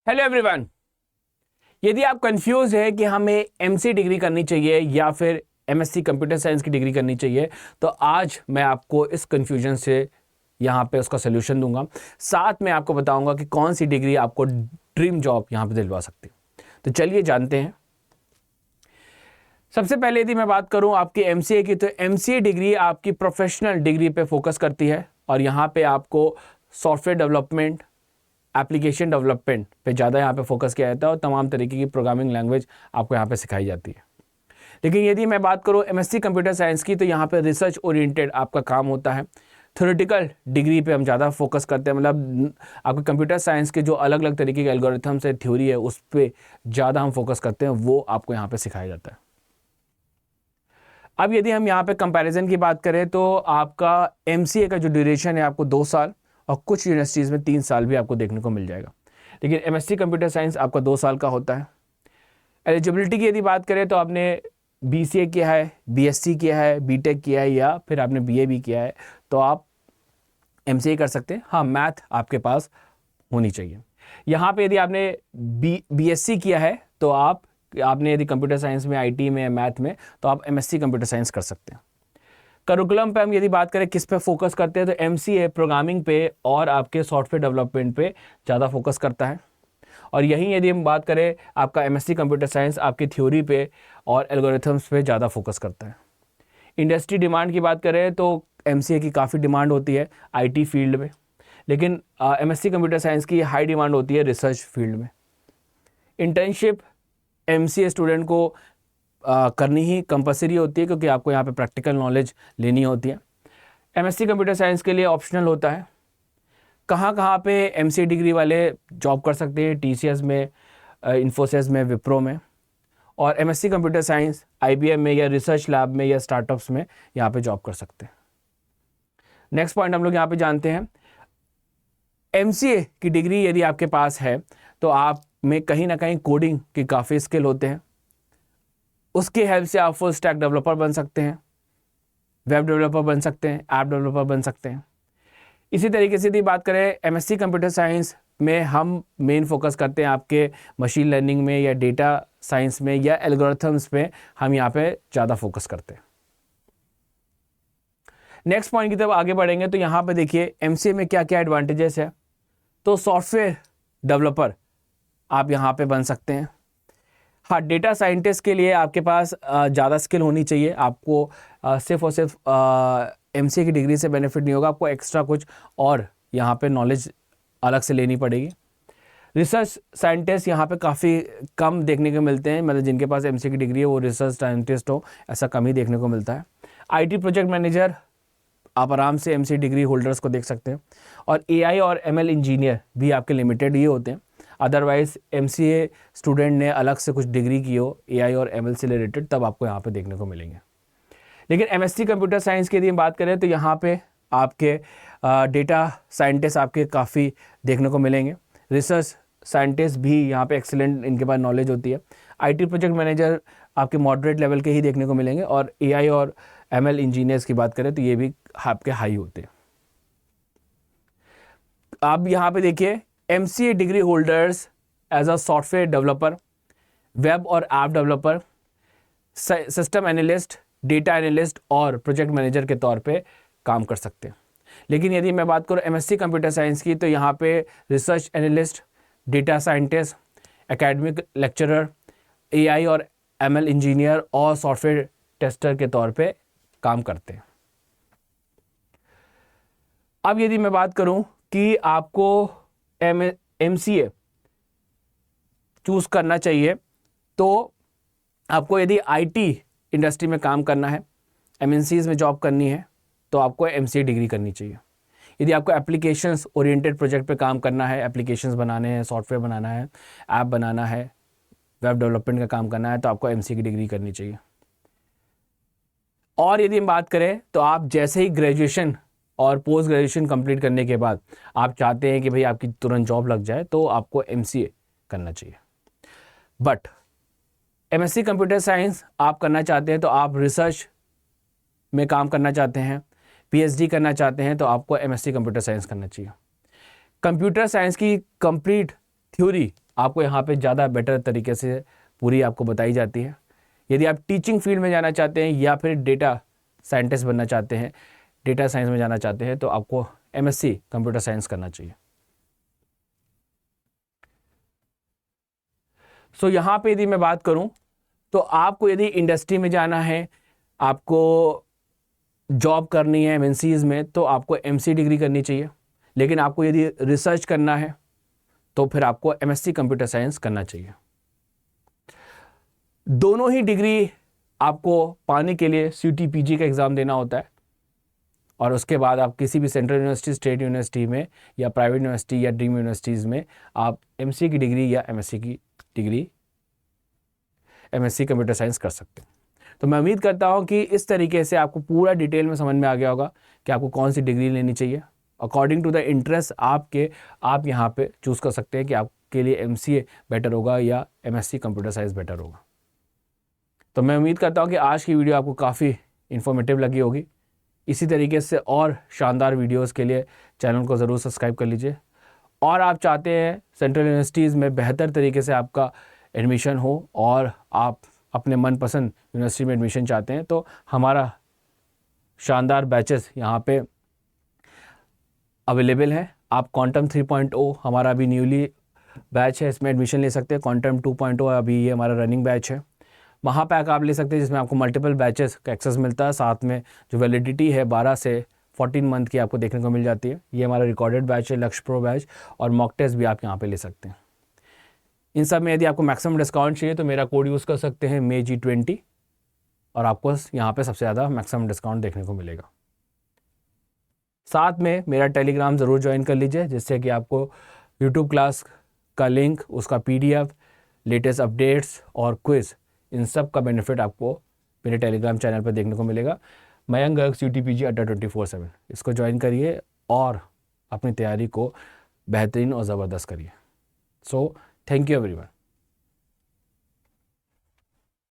Hello everyone. यदि आप confuse है कि हमें एमसी डिग्री करनी चाहिए या फिर एमएससी कंप्यूटर साइंस की डिग्री करनी चाहिए, तो आज मैं आपको इस कंफ्यूजन से यहाँ पे उसका सोल्यूशन दूंगा। साथ में आपको बताऊंगा कि कौन सी डिग्री आपको ड्रीम जॉब यहाँ पे दिलवा सकती है। तो चलिए जानते हैं। सबसे पहले यदि मैं बात करूं आपकी एमसीए की, तो एमसीए डिग्री आपकी प्रोफेशनल डिग्री पे फोकस करती है और यहाँ पे आपको सॉफ्टवेयर डेवलपमेंट, एप्लीकेशन डेवलपमेंट पे ज़्यादा यहाँ पे फोकस किया जाता है और तमाम तरीके की प्रोग्रामिंग लैंग्वेज आपको यहाँ पे सिखाई जाती है। लेकिन यदि मैं बात करूँ एमएससी कंप्यूटर साइंस की, तो यहाँ पे रिसर्च ओरिएंटेड आपका काम होता है। थ्योरेटिकल डिग्री पे हम ज़्यादा फोकस करते हैं, मतलब आपके कंप्यूटर साइंस के जो अलग अलग तरीके के एल्गोरिथम्स है, थ्योरी है, उस पर ज़्यादा हम फोकस करते हैं, वो आपको यहाँ पे सिखाया जाता है। अब यदि हम यहाँ पे कंपैरिजन की बात करें, तो आपका एमसीए का जो ड्यूरेशन है आपको 2 साल और कुछ यूनिवर्सिटीज़ में 3 साल भी आपको देखने को मिल जाएगा। लेकिन एमएससी कंप्यूटर साइंस आपका 2 साल का होता है। एलिजिबिलिटी की यदि बात करें, तो आपने बीसीए किया है, बीएससी किया है, बीटेक किया है या फिर आपने बीए भी किया है, तो आप एमसीए कर सकते हैं। हाँ, मैथ आपके पास होनी चाहिए। यहाँ पे यदि आपने बीएससी किया है, तो आपने यदि कंप्यूटर साइंस में, आईटी में, मैथ में, तो आप एमएससी कंप्यूटर साइंस कर सकते हैं। करिकुलम पे हम यदि बात करें किस पे फोकस करते हैं, तो एमसीए प्रोग्रामिंग पे और आपके सॉफ्टवेयर डेवलपमेंट पे ज़्यादा फोकस करता है। और यहीं यदि हम बात करें आपका एमएससी कंप्यूटर साइंस आपकी थ्योरी पे और एल्गोरिथम्स पे ज़्यादा फोकस करता है। इंडस्ट्री डिमांड की बात करें तो एमसीए की काफ़ी डिमांड होती है आईटी फील्ड में, लेकिन एमएससी कंप्यूटर साइंस की हाई डिमांड होती है रिसर्च फील्ड में। इंटर्नशिप एमसीए स्टूडेंट को करनी ही कंपलसरी होती है, क्योंकि आपको यहाँ पे प्रैक्टिकल नॉलेज लेनी होती है। एमएससी कंप्यूटर साइंस के लिए ऑप्शनल होता है। कहाँ कहाँ पे एमसीए डिग्री वाले जॉब कर सकते हैं? टीसीएस में, इन्फोसिस में, विप्रो में। और एमएससी कंप्यूटर साइंस आईबीएम में या रिसर्च लैब में या स्टार्टअप्स में यहाँ पे जॉब कर सकते हैं। नेक्स्ट पॉइंट हम लोग यहाँ पे जानते हैं, एमसीए की डिग्री यदि आपके पास है तो आप में कहीं ना कहीं कोडिंग के काफ़ी स्किल होते हैं। उसकी हेल्प से आप फुल स्टैक डेवलपर बन सकते हैं, वेब डेवलपर बन सकते हैं, ऐप डेवलपर बन सकते हैं। इसी तरीके से यदि बात करें एमएससी कंप्यूटर साइंस में, हम मेन फोकस करते हैं आपके मशीन लर्निंग में या डेटा साइंस में या एल्गोरिथम्स में, हम यहाँ पे ज़्यादा फोकस करते हैं। नेक्स्ट पॉइंट की तरफ आगे बढ़ेंगे, तो यहाँ पे देखिए एमसीए में क्या क्या एडवांटेजेस है। तो सॉफ्टवेयर डेवलपर आप यहाँ पे बन सकते हैं। हाँ, डेटा साइंटिस्ट के लिए आपके पास ज़्यादा स्किल होनी चाहिए। आपको सिर्फ और सिर्फ एमसीए की डिग्री से बेनिफिट नहीं होगा, आपको एक्स्ट्रा कुछ और यहाँ पे नॉलेज अलग से लेनी पड़ेगी। रिसर्च साइंटिस्ट यहाँ पे काफ़ी कम देखने को मिलते हैं, मतलब जिनके पास एमसीए की डिग्री है वो रिसर्च साइंटिस्ट हो, ऐसा कम ही देखने को मिलता है। आईटी प्रोजेक्ट मैनेजर आप आराम से एमसीए डिग्री होल्डर्स को देख सकते हैं। और एआई और एमएल इंजीनियर भी आपके लिमिटेड ही होते हैं। अदरवाइज एमसीए स्टूडेंट ने अलग से कुछ डिग्री की हो एआई और एमएल से रिलेटेड, तब आपको यहाँ पे देखने को मिलेंगे। लेकिन एमएससी कंप्यूटर साइंस की यदि बात करें, तो यहाँ पे आपके डेटा साइंटिस्ट आपके काफ़ी देखने को मिलेंगे। रिसर्च साइंटिस्ट भी यहाँ पे एक्सीलेंट, इनके पास नॉलेज होती है। आईटी प्रोजेक्ट मैनेजर आपके मॉडरेट लेवल के ही देखने को मिलेंगे। और एआई और एमएल इंजीनियर्स की बात करें तो ये भी आपके हाई होते हैं। आप यहाँ पे देखिए MCA degree holders as a software developer, web और app developer, system analyst, data analyst और प्रोजेक्ट मैनेजर के तौर पे काम कर सकते हैं। लेकिन यदि मैं बात करूँ एमएससी कंप्यूटर साइंस की, तो यहाँ पे research analyst, data scientist, academic lecturer, AI और एमएल इंजीनियर और सॉफ्टवेयर टेस्टर के तौर पे काम करते हैं। अब यदि मैं बात करूं कि आपको एमसीए चूज करना चाहिए, तो आपको यदि आईटी इंडस्ट्री में काम करना है, एमएनसीज में जॉब करनी है, तो आपको एमसीए डिग्री करनी चाहिए। यदि आपको एप्लीकेशंस ओरिएंटेड प्रोजेक्ट पे काम करना है, एप्लीकेशंस बनाने हैं, सॉफ्टवेयर बनाना है, ऐप बनाना है, वेब डेवलपमेंट का काम करना है, तो आपको एमसीए की डिग्री करनी चाहिए। और यदि हम बात करें तो आप जैसे ही ग्रेजुएशन और पोस्ट ग्रेजुएशन कंप्लीट करने के बाद आप चाहते हैं कि भाई आपकी तुरंत जॉब लग जाए, तो आपको एमसीए करना चाहिए। बट एमएससी कंप्यूटर साइंस आप करना चाहते हैं, तो आप रिसर्च में काम करना चाहते हैं, पीएचडी करना चाहते हैं, तो आपको एमएससी कंप्यूटर साइंस करना चाहिए। कंप्यूटर साइंस की कंप्लीट थ्योरी आपको यहाँ पे ज़्यादा बेटर तरीके से पूरी आपको बताई जाती है। यदि आप टीचिंग फील्ड में जाना चाहते हैं या फिर डेटा साइंटिस्ट बनना चाहते हैं, डेटा साइंस में जाना चाहते हैं, तो आपको MSc कंप्यूटर साइंस करना चाहिए। सो यहाँ पे यदि मैं बात करूँ तो आपको यदि इंडस्ट्री में जाना है, आपको जॉब करनी है MNCs में, तो आपको MC डिग्री करनी चाहिए। लेकिन आपको यदि रिसर्च करना है तो फिर आपको MSc कंप्यूटर साइंस करना चाहिए। दोनों ही डिग्री आपको पाने के लिए CTPG का एग्ज़ाम देना होता है, और उसके बाद आप किसी भी सेंट्रल यूनिवर्सिटी, स्टेट यूनिवर्सिटी में या प्राइवेट यूनिवर्सिटी या ड्रीम यूनिवर्सिटीज़ में आप MCA की डिग्री या MSc की डिग्री, MSc कंप्यूटर साइंस कर सकते हैं। तो मैं उम्मीद करता हूँ कि इस तरीके से आपको पूरा डिटेल में समझ में आ गया होगा कि आपको कौन सी डिग्री लेनी चाहिए। अकॉर्डिंग टू द इंटरेस्ट आप यहाँ पे चूज़ कर सकते हैं कि आपके लिए MCA बेटर होगा या MSc कंप्यूटर साइंस बेटर होगा। तो मैं उम्मीद करता हूँ कि आज की वीडियो आपको काफ़ी इन्फॉर्मेटिव लगी होगी। इसी तरीके से और शानदार वीडियोस के लिए चैनल को ज़रूर सब्सक्राइब कर लीजिए। और आप चाहते हैं सेंट्रल यूनिवर्सिटीज़ में बेहतर तरीके से आपका एडमिशन हो और आप अपने मनपसंद यूनिवर्सिटी में एडमिशन चाहते हैं, तो हमारा शानदार बैचेस यहाँ पे अवेलेबल है। आप क्वांटम 3.0 हमारा अभी न्यूली बैच है, इसमें एडमिशन ले सकते हैं। क्वांटम 2.0 अभी ये हमारा रनिंग बैच है। महापैक आप ले सकते हैं, जिसमें आपको मल्टीपल बैचेस का एक्सेस मिलता है। साथ में जो वैलिडिटी है 12 से 14 मंथ की आपको देखने को मिल जाती है। ये हमारा रिकॉर्डेड बैच है, लक्ष्य प्रो बैच, और मॉक टेस्ट भी आप यहाँ पे ले सकते हैं। इन सब में यदि आपको मैक्सिमम डिस्काउंट चाहिए तो मेरा कोड यूज़ कर सकते हैं MayG20, और आपको यहाँ पे सबसे ज़्यादा मैक्सिमम डिस्काउंट देखने को मिलेगा। साथ में मेरा टेलीग्राम ज़रूर ज्वाइन कर लीजिए, जिससे कि आपको यूट्यूब क्लास का लिंक, उसका PDF, लेटेस्ट अपडेट्स और क्विज़, इन सब का बेनिफिट आपको मेरे टेलीग्राम चैनल पर देखने को मिलेगा। मयंक गर्ग CTPG अड्डा 24/7, इसको ज्वाइन करिए और अपनी तैयारी को बेहतरीन और ज़बरदस्त करिए। So thank you everyone.